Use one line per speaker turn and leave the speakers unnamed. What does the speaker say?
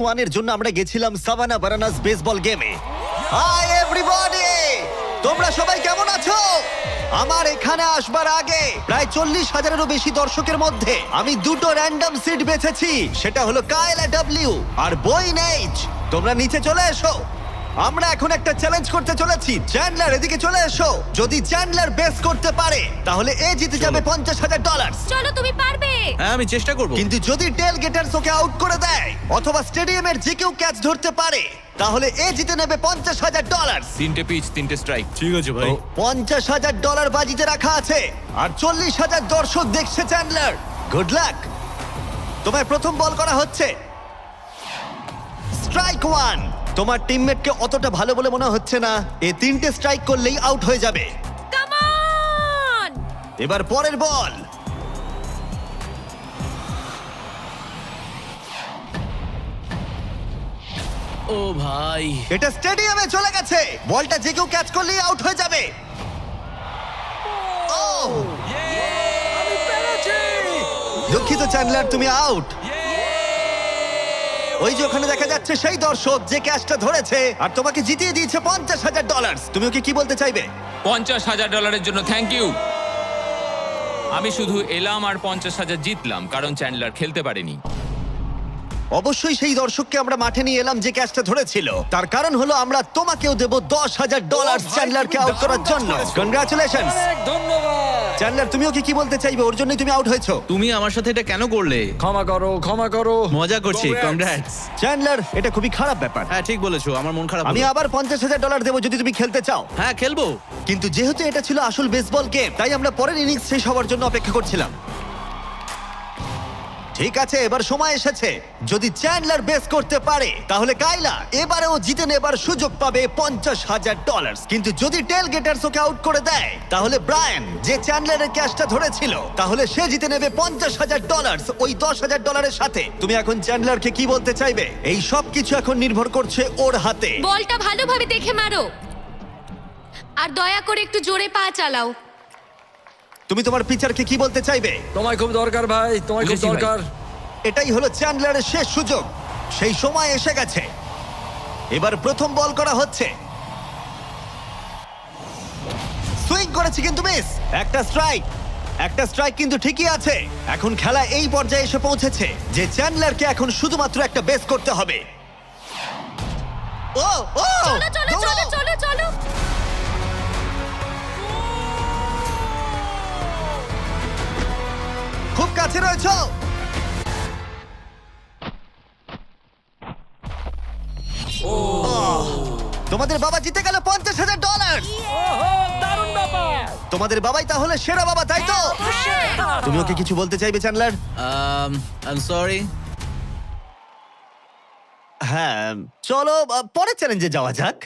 ওয়ানের জন্য আমরা গেছিলাম সাভানা বারানাস বেসবল গেমে। হাই এভরিবডি, তোমরা সবাই কেমন আছো? আমার এখানে আসবার আগে প্রায় 40,000-এরও বেশি দর্শকের মধ্যে আমি দুটো র্যান্ডম সিট বেছেছি। সেটা হলো কায়লা ডব্লিউ আর বোয়েন এইচ। তোমরা নিচে চলে এসো, আমরা এখন একটা চ্যালেঞ্জ করতে চলেছি। চ্যান্ডলার এদিকে চলে এসো। যদি চ্যান্ডলার বেস করতে পারে তাহলে এ জিতে যাবে $50,000।
চলো, তুমি পারবে।
হ্যাঁ, আমি চেষ্টা করব।
কিন্তু যদি টেল গেটার্স ওকে আউট করে দেয় অথবা স্টেডিয়ামের যে কেউ ক্যাচ ধরতে পারে তাহলে এ জিতে নেবে $50,000।
3টে পিচ 3টে স্ট্রাইক। ঠিক আছে
তো $50,000 বাজিতে রাখা আছে আর 40,000 দর্শক দেখছে। Chandler, good luck. তোমায় প্রথম বল করা হচ্ছে। Strike one. তোমার টিমমেটকে অতটা ভালো বলে মনে হচ্ছে না। এ 3টে স্ট্রাইক করলেই আউট হয়ে যাবে।
Come on!
এবার পরের বল।
ও ভাই,
এটা স্টেডিয়ামে চলে গেছে। বলটা যে কেউ ক্যাচ করলেই আউট হয়ে যাবে। ও দুঃখিত চ্যান্ডলার, তুমি আউট। ওই যে ওখানে দেখা যাচ্ছে সেই দর্শক যে ক্যাচটা ধরেছে আর তোমাকে জিতিয়ে দিয়েছে $50,000। তুমি ওকে কি বলতে চাইবে?
$50,000 জন্য থ্যাংক ইউ। আমি শুধু এলাম আর 50,000 জিতলাম কারণ চ্যান্ডলার খেলতে পারেনি।
অবশ্যই সেই দর্শককে আমরা মাঠে নিয়ে এলাম যে ক্যাচটা ধরেছিল। তার কারণ হলো আমরা তোমাকেও দেব $10,000 চ্যান্ডলারকে আউট করার জন্য। কনগ্রাচুলেশনস। চ্যান্ডলার, তুমি ওকে কি বলতে চাইবে? ওর জন্যই তুমি আউট হয়েছো।
তুমি আমার সাথে এটা কেন করলে?
ক্ষমা করো, ক্ষমা করো।
মজা করছি। কংগ্রাটস।
চ্যান্ডলার, এটা খুবই খারাপ ব্যাপার।
হ্যাঁ, ঠিক বলেছো, আমার মন খারাপ
আমি
হলো।
আবার $50,000 দেবো যদি তুমি খেলতে চাও।
হ্যাঁ, খেলবো।
কিন্তু যেহেতু এটা ছিল আসল বেসবল গেম তাই আমরা পরের ইনিংস শেষ হওয়ার জন্য অপেক্ষা করছিলাম। ঠিক আছে, এবার সময় এসেছে। যদি চ্যান্ডলার বেস করতে পারে তাহলে কাইলা এবারেও জিতে নেবার সুযোগ পাবে $50,000। কিন্তু যদি টেল গেটার্স ওকে আউট করে দেয় তাহলে ব্রায়ান, যে চ্যান্ডলারের ক্যাচটা ধরেছিল, তাহলে সে জিতে নেবে $50,000 ওই $10,000-এর সাথে। তুমি এখন চ্যান্ডলারকে কি বলতে চাইবে? এই সব কিছু এখন নির্ভর করছে ওর হাতে।
বলটা ভালোভাবে দেখে মারো আর দয়া করে একটু জোরে পা চালাও।
তুমি তোমার পিচারকে কি বলতে চাইবে?
তোমায় খুব দরকার ভাই, তোমায় খুব
বুঝেছি ভাই।
দরকার।
এটাই হলো চ্যান্ডলারের শেষ সুযোগ। সেই সময় এসে গেছে। এবার প্রথম বল করা হচ্ছে। সুইং করেছে কিন্তু মিস। একটা স্ট্রাইক কিন্তু ঠিকই আছে। এখন খেলা এই পর্যায়ে এসে পৌঁছেছে যে চ্যান্ডলারকে এখন শুধুমাত্র একটা বেস করতে হবে। ও ও
চলো চলো চলো চলো চলো।
খুব কাছে রয়েছো। তোমাদের বাবা জিতে গেল $50,000। তোমাদের বাবাই তাহলে সেরা বাবা, তাই তো? তুমি ওকে কিছু বলতে চাইবে চ্যান্ডলার?
I am sorry.
হ্যাঁ, চলো পরের চ্যালেঞ্জে যাওয়া যাক।